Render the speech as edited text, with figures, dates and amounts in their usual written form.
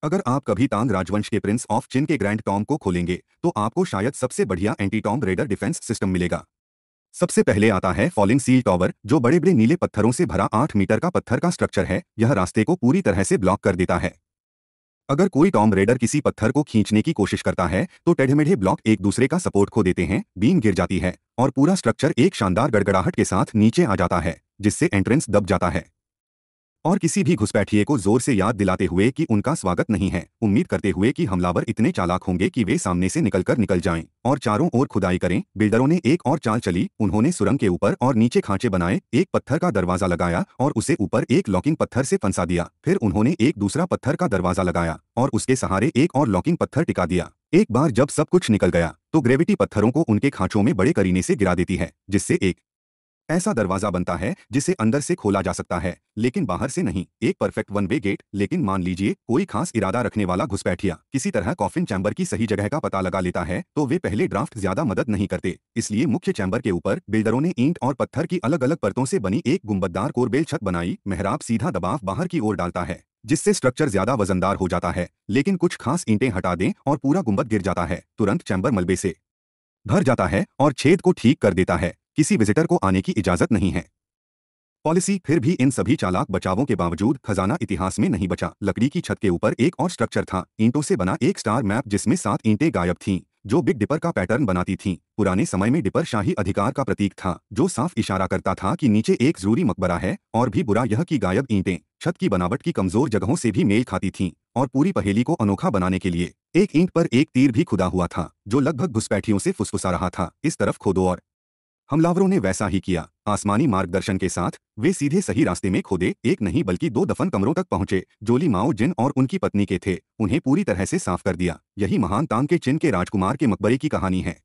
अगर आप कभी तांग राजवंश के प्रिंस ऑफ चिन के ग्रैंड टॉम को खोलेंगे तो आपको शायद सबसे बढ़िया anti Tomb Raider defence system मिलेगा। सबसे पहले आता है फॉलिंग सील टॉवर, जो बड़े बड़े नीले पत्थरों से भरा 8 मीटर का पत्थर का स्ट्रक्चर है। यह रास्ते को पूरी तरह से ब्लॉक कर देता है। अगर कोई टॉम रेडर किसी पत्थर को खींचने की कोशिश करता है तो टेढ़मेढ़े ब्लॉक एक दूसरे का सपोर्ट खो देते हैं, बीम गिर जाती है और पूरा स्ट्रक्चर एक शानदार गड़गड़ाहट के साथ नीचे आ जाता है, जिससे एंट्रेंस दब जाता है और किसी भी घुसपैठिए को जोर से याद दिलाते हुए कि उनका स्वागत नहीं है, उम्मीद करते हुए कि हमलावर इतने चालाक होंगे कि वे सामने से निकल जाएं और चारों ओर खुदाई करें। बिल्डरों ने एक और चाल चली। उन्होंने सुरंग के ऊपर और नीचे खांचे बनाए, एक पत्थर का दरवाजा लगाया और उसे ऊपर एक लॉकिंग पत्थर से फंसा दिया। फिर उन्होंने एक दूसरा पत्थर का दरवाजा लगाया और उसके सहारे एक और लॉकिंग पत्थर टिका दिया। एक बार जब सब कुछ निकल गया तो ग्रेविटी पत्थरों को उनके खांचों में बड़े करीने से गिरा देती है, जिससे एक ऐसा दरवाजा बनता है जिसे अंदर से खोला जा सकता है लेकिन बाहर से नहीं। एक परफेक्ट वन वे गेट। लेकिन मान लीजिए कोई खास इरादा रखने वाला घुसपैठिया किसी तरह कॉफिन चैम्बर की सही जगह का पता लगा लेता है तो वे पहले ड्राफ्ट ज्यादा मदद नहीं करते। इसलिए मुख्य चैम्बर के ऊपर बिल्डरों ने ईंट और पत्थर की अलग अलग परतों से बनी एक गुंबददार कोरबेल छत बनाई। मेहराब सीधा दबाव बाहर की ओर डालता है जिससे स्ट्रक्चर ज्यादा वजनदार हो जाता है, लेकिन कुछ खास ईंटें हटा दें और पूरा गुंबद गिर जाता है। तुरंत चैम्बर मलबे से भर जाता है और छेद को ठीक कर देता है। किसी विजिटर को आने की इजाजत नहीं है। पॉलिसी। फिर भी इन सभी चालाक बचावों के बावजूद खजाना इतिहास में नहीं बचा। लकड़ी की छत के ऊपर एक और स्ट्रक्चर था, ईंटों से बना एक स्टार मैप जिसमें 7 ईंटें गायब थीं जो बिग डिपर का पैटर्न बनाती थीं। पुराने समय में डिपर शाही अधिकार का प्रतीक था, जो साफ इशारा करता था कि नीचे एक जरूरी मकबरा है। और भी बुरा यह कि गायब ईंटें छत की बनावट की कमजोर जगहों से भी मेल खाती थीं और पूरी पहेली को अनोखा बनाने के लिए एक ईंट पर एक तीर भी खुदा हुआ था जो लगभग घुसपैठियों से फुसफुसा रहा था, इस तरफ खोदो। और हमलावरों ने वैसा ही किया। आसमानी मार्गदर्शन के साथ वे सीधे सही रास्ते में खोदे। एक नहीं बल्कि 2 दफन कमरों तक पहुंचे। जोली माओ जिन और उनकी पत्नी के थे, उन्हें पूरी तरह से साफ कर दिया। यही महान तांग के चिन के राजकुमार के मकबरे की कहानी है।